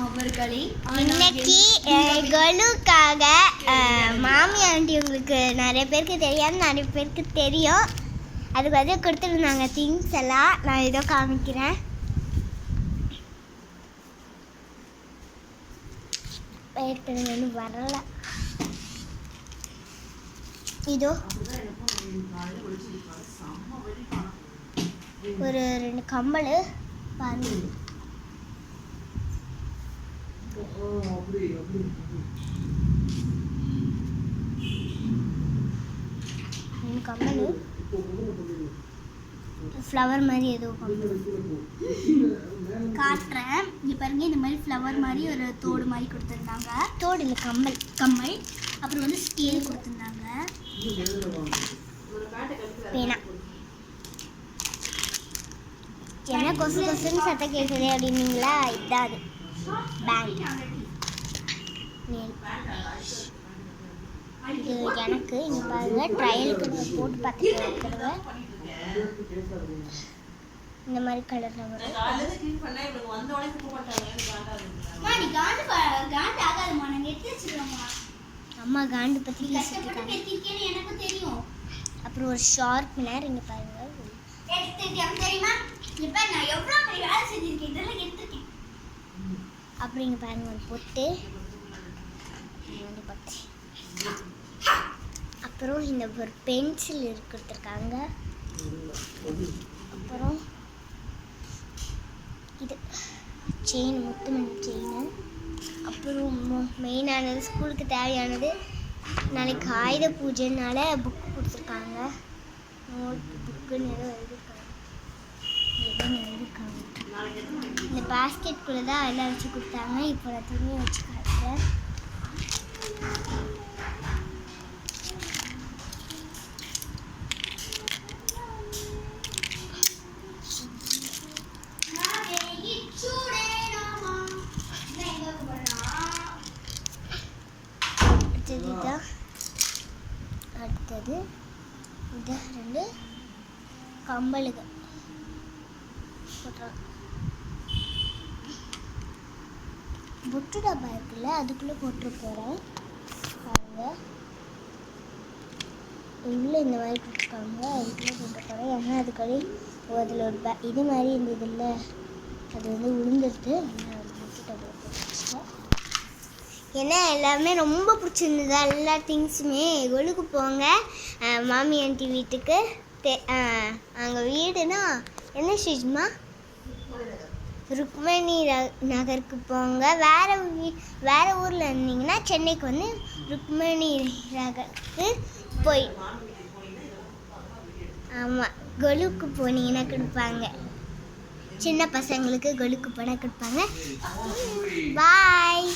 இன்னைக்கு கொலுக்காக மாமி ஆண்டி உங்களுக்கு நிறைய பேருக்கு தெரியாது, நிறைய பேருக்கு தெரியும். அதுக்கு வந்து கொடுத்துருந்தாங்க திங்ஸ் எல்லாம். நான் இதோ காமிக்கிறேன். வந்து வரல. இதோ ஒரு 2 கம்மல் பாருங்க. கம்மல் ஃப்ளவர் மாதிரி ஏதோ காட்டுறேன். இங்கே பாருங்க, இந்த மாதிரி ஃப்ளவர் மாதிரி ஒரு தோடு மாதிரி கொடுத்துருந்தாங்க. தோடு இல்லை, கம்மல். கம்மல் அப்புறம் வந்து ஸ்கேல் கொடுத்துருந்தாங்க. பேனா. என்ன கொசு கொசுன்னு சத்தம் கேட்குது அப்படின்னீங்களா? இதுதான் அது பேங்க். இது எனக்கு இங்கே பாருங்க, ட்ரையலுக்கு நான் போட்டு பார்த்துட்டு இருக்கிறேன். இந்த மாதிரி கலரில் வரும். அம்மா காண்டு பற்றி எனக்கு தெரியும். அப்புறம் ஒரு ஷார்ப்னர் இங்கே பாருங்க. அப்புறம் இங்கே பாருங்க ஒரு பொட்டு. அப்புறம் இந்த ஒரு பென்சில் கொடுத்துருக்காங்க. அப்புறம் இது செயின், முத்துமணி செயின். அப்புறம் மெயினானது ஸ்கூலுக்கு தேவையானது. நாளைக்கு ஆயுத பூஜைனால புக்கு கொடுத்துருக்காங்க. நோட் புக்குன்னு ஏதோ எழுதியிருக்காங்க. இந்த பாஸ்கெட்குள்ளே தான் எல்லாம் வச்சு கொடுத்தாங்க. இப்போ நான் துணியை வச்சு காட்டுறேன். அடுத்தது இது 2 கம்பலுக்கு போட்டுறோம். புட்டு டப்பா இருக்குல்ல, அதுக்குள்ளே போட்டு போகிறேன் பாருங்க. உள்ளே இந்த மாதிரி கொடுத்துருக்காங்க, அதுக்குள்ளே போட்டு போகிறேன். ஏன்னா அதுக்கடி அதில் ஒரு இது மாதிரி இருந்தது இல்லை, அது வந்து விழுந்துடுது. புட்டு டப்பா போட்டு ஏன்னா எல்லாமே ரொம்ப பிடிச்சிருந்தது. எல்லா திங்ஸுமே. கொலுக்கு போங்க மாமி ஆண்டி வீட்டுக்கு. அங்கே வீடுனா என்ன ஸ்ட்ரீட்மா? ருக்மணி நகருக்கு போங்க. வேறு ஊரில் இருந்தீங்கன்னா சென்னைக்கு வந்து ருக்மணி நகருக்கு போய் ஆமாம் கொலுக்கு போனீங்கன்னா கொடுப்பாங்க. சின்ன பசங்களுக்கு கொலுக்கு போனால் கொடுப்பாங்க. பாய்.